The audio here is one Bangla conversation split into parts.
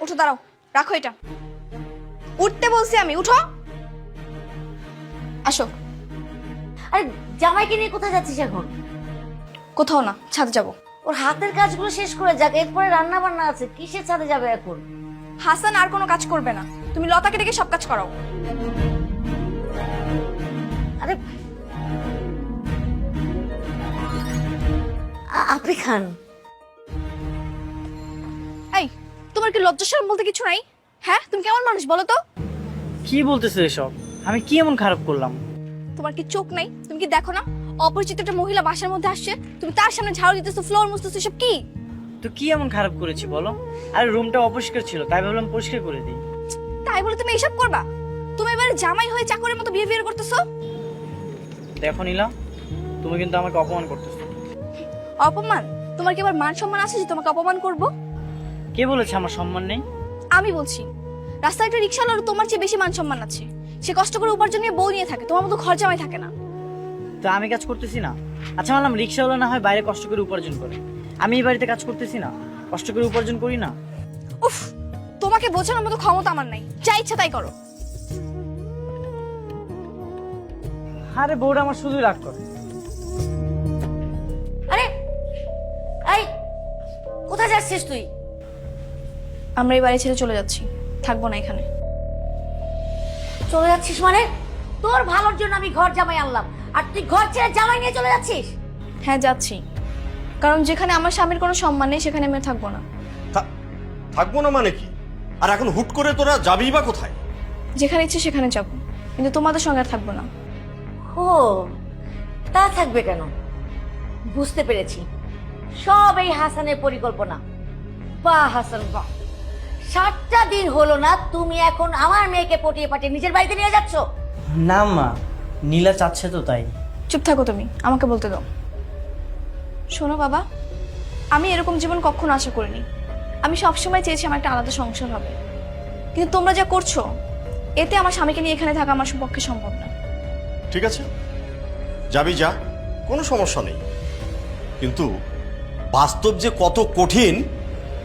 উঠো, দাঁড়াও, রাখো এটা। উঠতে বলছি আমি, উঠো। আসো। আরে জামাইকে নিয়ে কোথায় যাচ্ছিস এখন? কোথাও না, ছাদে যাবো। ওর হাতের কাজগুলো শেষ করে যাক, এরপরে রান্না বান্না আছে। কিসের ছাদে যাবে এখন? হাসান আর কোনো কাজ করবে না, তুমি লতাকে ডেকে সব কাজ করাও। আরে আপনি খান। এই, তোমার কি লজ্জা শরম বলতে কিছু নাই? হ্যাঁ, তুমি কেমন মানুষ বলো তো? কি বলতেছো এসব? আমি কি এমন খারাপ করলাম? তোমার কি চোখ নাই? তুমি কি দেখো না অপরিচিত একটা মহিলা বাসার মধ্যে আসছে, তুমি তার সামনে ঝাড়ু দিতেছো, ফ্লোর মুছতেছো, সব কি? তো কি এমন খারাপ করেছি বলো? আর রুমটা অপরিষ্কার ছিল, তাই ভাবলাম পরিষ্কার করে দিই। তাই বলে তুমি এসব করবা? তুমি এবারে জামাই হয়ে চাকরের মতো বিহেভিয়ার করতেছো। দেখো নীলা, তুমি কিন্তু আমাকে অপমান করতেছো। অপমান? তোমার কি আবার মান সম্মান আছে যে তোমাকে অপমান করব? কে বলেছে আমার সম্মান নেই? আমি বলছি, রাস্তায় একটা রিকশাওয়ালার তোমার চেয়ে বেশি মান সম্মান আছে। সে কষ্ট করে উপার্জন নিয়ে বউ নিয়ে থাকে, তোমার মতো ঘর জামাই থাকে না। তো আমি কাজ করতেছি না? আচ্ছা মানলাম রিক্সাওয়ালা না হয় বাইরে কষ্ট করে উপার্জন করে, আমি এই বাড়িতে কাজ করতেছি না, কষ্ট করে উপার্জন করি না? উফ, তোমাকে বোঝানোর মতো ক্ষমতা আমার নাই, যা ইচ্ছা তাই করো। আরে বউটা আমার শুধুই রাগ করে। আরে এই কোথায় যাচ্ছিস তুই? আমরা এই বাড়ি ছেড়ে চলে যাচ্ছি, থাকবো না এখানে। চলে যাচ্ছিস মানে? তোর ভালোর জন্য আমি ঘর জামাই আনলাম, আর তুই ঘর ছেড়ে জামাই নিয়ে চলে যাচ্ছিস? হ্যাঁ, যাচ্ছি, কারণ যেখানে আমার স্বামীর কোনো সম্মান নেই সেখানে আমি আর থাকবো না। থাকবো না মানে কি? আর এখন হুট করে তোরা যাবি বা কোথায়? যেখানে ইচ্ছে সেখানে যাবো, কিন্তু তোমাদের সঙ্গে আর থাকবো না। ও, তা থাকবে কেন? বুঝতে পেরেছি, সব এই হাসানের পরিকল্পনা। বাহ হাসান বাহ, 7টা দিন হলো না তুমি এখন আমার মেয়েকে পটিয়ে পাঠিয়ে নিজের বাড়িতে নিয়ে যাচ্ছ? না মা, নীলা চাচ্ছে তো তাই। চুপ থাকো তুমি, আমাকে বলতে দাও। শোনো বাবা, আমি এরকম জীবন কখনো আশা করিনি। আমি সবসময় চেয়েছি আমার একটা আলাদা সংসার হবে, কিন্তু তোমরা যা করছো এতে আমার স্বামীকে নিয়ে এখানে থাকা আমার পক্ষে সম্ভব না। ঠিক আছে, যাবি যা, কোনো সমস্যা নেই। কিন্তু বাস্তব যে কত কঠিন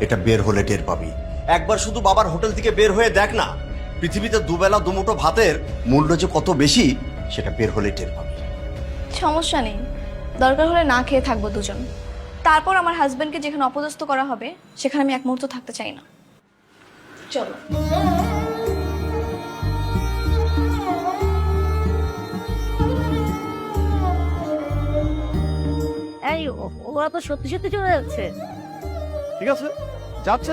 এটা বের হলে টের পাবি। একবার শুধু বাবার হোটেল থেকে বের হয়ে দেখ না, পৃথিবীতে দুবেলা দুমুঠো ভাতের মূল্য যে কত বেশি সেটা বের হলে টের পাবি। সমস্যা নেই, দরকার হলে না খেয়ে থাকবো দুজন। তারপর আমার হাজবেন্ডকে যেখানে অপদস্থ করা হবে সেখানে আমি এক মুহূর্ত থাকতে চাই না। চলো। এই ওরা তো সত্যি সত্যি চলে যাচ্ছে। ঠিক আছে, যাচ্ছে